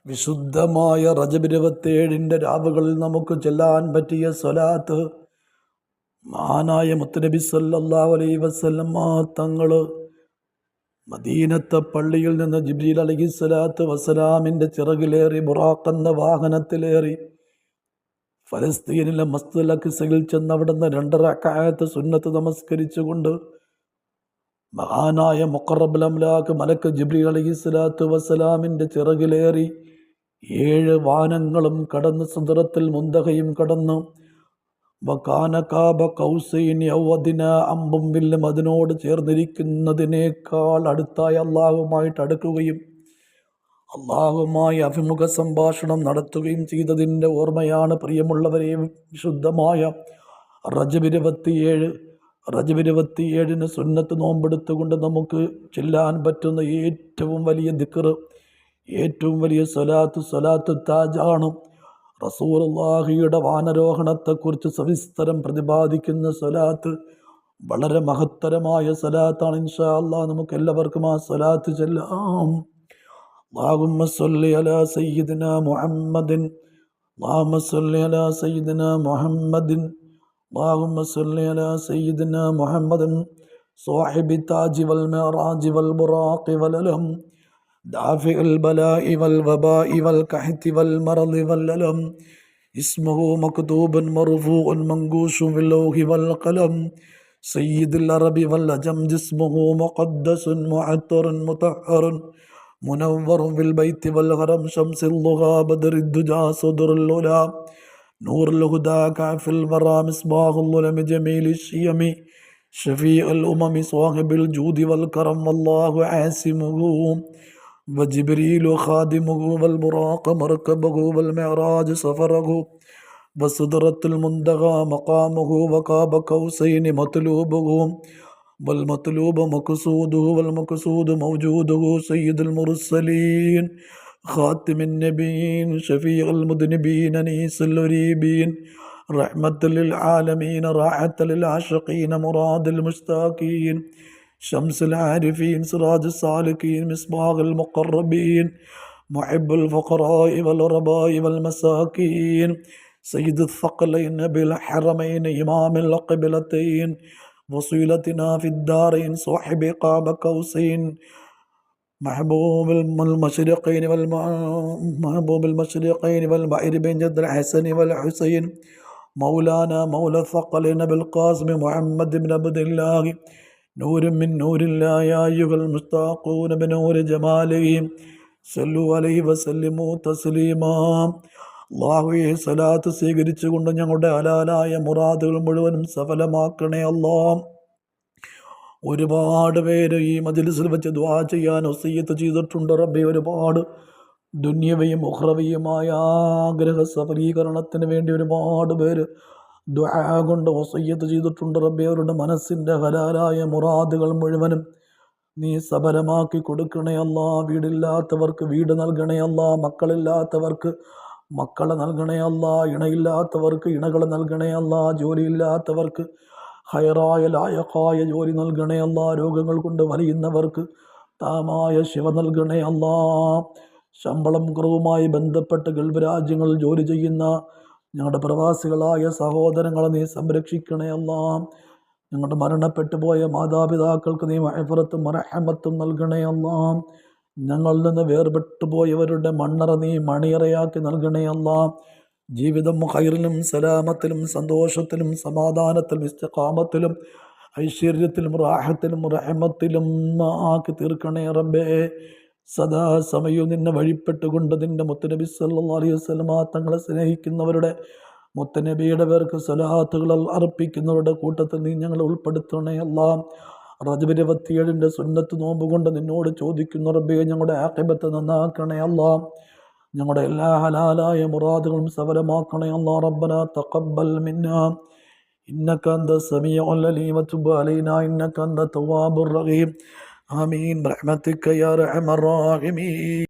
വിശുദ്ധമായ റജബ് 27 രാവുകളിൽ നമുക്ക് ചൊല്ലാൻ പറ്റിയ സ്വലാത്ത് മഹാനായ മുത്തുനബി സല്ലല്ലാഹു അലൈഹി വസല്ലം തങ്ങള് മദീനത്തെ പള്ളിയിൽ നിന്ന് ജിബ്രീൽ അലൈഹിസ്സലാത്തു വസ്സലാമിൻ്റെ ചിറകിലേറി ബുറാഖ് എന്ന വാഹനത്തിലേറി ഫലസ്തീനിലെ മസ്ജിദുൽ അഖ്സയിൽ ചെന്ന് അവിടുന്ന് 2 റക്അത്ത് സുന്നത്ത് നമസ്കരിച്ചുകൊണ്ട് മഹാനായ മുഖറബുൽ അംലാക്ക് മലക്ക് ജിബ്രീൽ അലൈഹിസ്സലാത്തു വസ്സലാമിൻ്റെ ചിറകിലേറി 7 വാനങ്ങളും കടന്ന് സിദ്റത്തുൽ മുന്തഹയും കടന്ന് വകാന കാബ കൗസൈനി ഔ അദ്നാ അമ്പും വില്ലും അതിനോട് ചേർന്നിരിക്കുന്നതിനേക്കാൾ അടുത്തായി അള്ളാഹുമായിട്ട് അടുക്കുകയും അള്ളാഹുമായി അഭിമുഖ സംഭാഷണം നടത്തുകയും ചെയ്തതിൻ്റെ ഓർമ്മയാണ് പ്രിയമുള്ളവരെ വിശുദ്ധമായ റജബ് 27 സുന്നത്ത് നോമ്പെടുത്തുകൊണ്ട് നമുക്ക് ചെല്ലാൻ പറ്റുന്ന ഏറ്റവും വലിയ ദിക്ർ, ഏറ്റവും വലിയ സ്വലാത്ത് താജാണ്. റസൂലുള്ളാഹിയുടെ വാനരോഹണത്തെക്കുറിച്ച് സവിസ്തരം പ്രതിപാദിക്കുന്ന സ്വലാത്ത് വളരെ മഹത്തരമായ സ്വലാത്താണ്. ഇൻഷാ അല്ലാഹ് നമുക്ക് എല്ലാവർക്കും ആ സ്വലാത്ത് ചൊല്ലാം. അല്ലാഹുമ്മ സ്വല്ലി അലാ സയ്യിദിനാ മുഹമ്മദിൻ, അല്ലാഹുമ്മ സ്വല്ലി അലാ സയ്യിദിനാ മുഹമ്മദിൻ, അല്ലാഹുമ്മ സ്വല്ലി അലാ സയ്യിദിനാ മുഹമ്മദിൻ സാഹിബി താജി വൽ മിഅറാജി വൽ ബുറാഖി വൽ അലം دافع البلاء والوباء والقحط والمرض والألم اسمه مكتوب مرفوع منقوش في اللوح والقلم سيد العرب والعجم جسمه مقدس معطر مطهر منور في البيت والغرم شمس اللغى بدر الدجى صدر العلا نور الهدى كعف الورى مصباح الظلم جميل الشيم شفيع الأمم صاحب الجود والكرم والله عاصمه وجبريل خادمه والبراق مركبه والمعراج سفره وسدرة المنتهى مقامه وقاب قوسين مطلوبه والمطلوب مقصوده والمقصود موجوده سيد المرسلين خاتم النبيين شفيع المذنبين أنيس الغريبين رحمة للعالمين راحة للعاشقين مراد المشتاقين شمس العارفين سراج السالكين مصباح المقربين محب الفقراء والغرباء والمساكين سيد الثقلين بالحرمين إمام القبلتين وصيلتنا في الدارين صاحب قاب قوسين محبوب المشرقين والمغربين جد الحسن والحسين مولانا مولى الثقلين بالقاسم محمد بن عبد الله نور من نور الله يا أيها المشتاقون بنور جماله صلوا عليه وسلموا تسليما. അള്ളാഹുവേ സ്വലാത്ത് സ്വീകരിച്ചുകൊണ്ട് ഞങ്ങളുടെ ഹലാലായ മുറാദുകൾ മുഴുവനും സഫലമാക്കണേ അല്ലാഹ്. ഒരുപാട് പേര് ഈ മജ്ലിസിൽ വെച്ച് ദുആ ചെയ്യാൻ വസിയ്യത്ത് ചെയ്തിട്ടുണ്ട് റബ്ബേ. ഒരുപാട് ദുന്യവയും ഉഖ്റവിയുമായ ആഗ്രഹ സഫലീകരണത്തിന് വേണ്ടി ഒരുപാട് പേര് ദുആ കൊണ്ട് വസിയ്യത്ത് ചെയ്തിട്ടുണ്ട് റബ്ബേ. അവരുടെ മനസ്സിൻ്റെ ഹലാലായ മുറാദുകൾ മുഴുവനും നീ സഫലമാക്കി കൊടുക്കണേ അല്ലാഹ്. വീടില്ലാത്തവർക്ക് വീട് നൽകണേ അല്ലാഹ്. മക്കളില്ലാത്തവർക്ക് മക്കളെ നൽകണേ അല്ലാഹ്. ഇണയില്ലാത്തവർക്ക് ഇണകളെ നൽകണേ അല്ലാഹ്. ജോലിയില്ലാത്തവർക്ക് ഹൈറായ ലായഖായ ജോലി നൽകണേ അല്ലാഹ്. രോഗങ്ങൾ കൊണ്ട് വലയുന്നവർക്ക് താമായ ശിവ നൽകണേ അല്ലാഹ്. ശമ്പളം കുറവുമായി ബന്ധപ്പെട്ട് ഗൾഫ് രാജ്യങ്ങളിൽ ജോലി ചെയ്യുന്ന ഞങ്ങളുടെ പ്രവാസികളായ സഹോദരങ്ങളെ നീ സംരക്ഷിക്കണേ അല്ലാഹ്. ഞങ്ങളുടെ മരണപ്പെട്ടു പോയ മാതാപിതാക്കൾക്ക് നീ മഅ്ഫിറത്തും റഹ്മത്തും നൽകണേ അല്ലാഹ്. ഞങ്ങളിൽ നിന്ന് വേർപെട്ടു പോയവരുടെ മണ്ണറ നീ മണിയറയാക്കി നൽകണേ അല്ലാഹ്. ജീവിതം ഖൈറിലും സലാമത്തിലും സന്തോഷത്തിലും സമാധാനത്തിലും ഇസ്തിഖാമത്തിലും ഐശ്വര്യത്തിലും റാഹത്തിലും റഹ്മത്തിലും ആക്കി തീർക്കണേ റബ്ബേ. സദാസമയവും നിന്നെ വഴിപ്പെട്ടുകൊണ്ട് നിന്റെ മുത്തുനബി സല്ലല്ലാഹു അലൈഹി വസല്ലം തങ്ങളെ സ്നേഹിക്കുന്നവരുടെ മുത്തുനബിയുടെ പേർക്ക് സ്വലാത്തുകൾ അർപ്പിക്കുന്നവരുടെ കൂട്ടത്തിൽ നീ ഞങ്ങളെ ഉൾപ്പെടുത്തണേ അല്ലാഹ്. റജബ് 27 സുന്നത്ത് നോമ്പ് കൊണ്ട് നിന്നോട് ചോദിക്കുന്ന റബ്ബേ, ഞങ്ങളുടെ ആഖിബത്ത് നന്നാക്കണേ അല്ലാഹ്. ഞങ്ങളുടെ എല്ലാ ഹലാലായ മുറാദുകളും സഫലമാക്കണേ അല്ലാഹ്. റബ്ബനാ തഖബ്ബൽ മിന്നാ ഇന്നക അന്ത സമീഉൽ അലീം വതുബ് അലൈനാ ഇന്നക അന്ത തവ്വാബുർ റഹീം. ആമീൻ ബിറഹ്മതിക യാ അർഹമർ റഹീമീൻ.